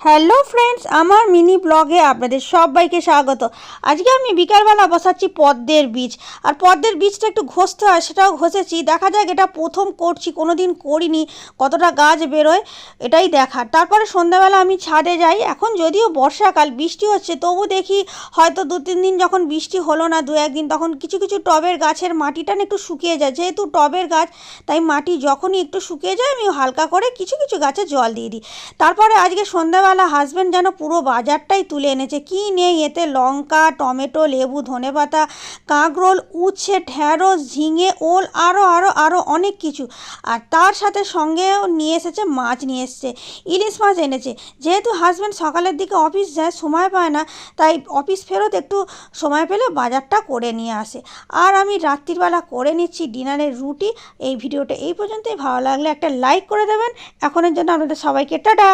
Hello friends, আমার mini ব্লগে আপনাদের সবাইকে স্বাগত। আজকে আমি বিকালবেলা বসাচ্ছি পদ্মের বীজ। আর পদ্মের বীজটা একটু ঘষতে হয়, সেটাও ঘষেছি। দেখা যাক, এটা প্রথম করছি, কোনো দিন করিনি, কতটা গাছ বেরোয় এটাই দেখার। তারপরে সন্ধ্যাবেলা আমি ছাদে যাই। এখন যদিও বর্ষাকাল, বৃষ্টি হচ্ছে, তবু দেখি হয়তো 2-3 দিন যখন বৃষ্টি হলো না, 2-1 দিন, তখন কিছু কিছু টবের গাছের মাটিটা না একটু শুকিয়ে যায়। যেহেতু টবের গাছ, তাই মাটি যখনই একটু শুকিয়ে যায় আমি হালকা করে কিছু কিছু গাছে জল দিয়ে দিই। তারপরে আজকে সন্ধ্যাবেলা হাজব্যান্ড যেন পুরো বাজারটাই তুলে এনেছে। কি নেই এতে, লঙ্কা, টমেটো, লেবু, ধনেপাতা, কাঁকরোল, উচ্ছে, ঢ্যাঁড়স, ঝিঙে, ওল, আরও আরও আরও অনেক কিছু। আর তার সাথে সঙ্গেও নিয়ে এসেছে, মাছ নিয়ে এসেছে, ইলিশ মাছ এনেছে। যেহেতু হাজব্যান্ড সকালের দিকে অফিস যায়, সময় পায় না, তাই অফিস ফেরত একটু সময় পেলে বাজারটা করে নিয়ে আসে। আর আমি রাত্রিবেলা করে নিচ্ছি ডিনারের রুটি। এই ভিডিওটা এই পর্যন্তই। ভালো লাগলে একটা লাইক করে দেবেন। এখনের জন্য আপনাদের সবাইকে টাটা।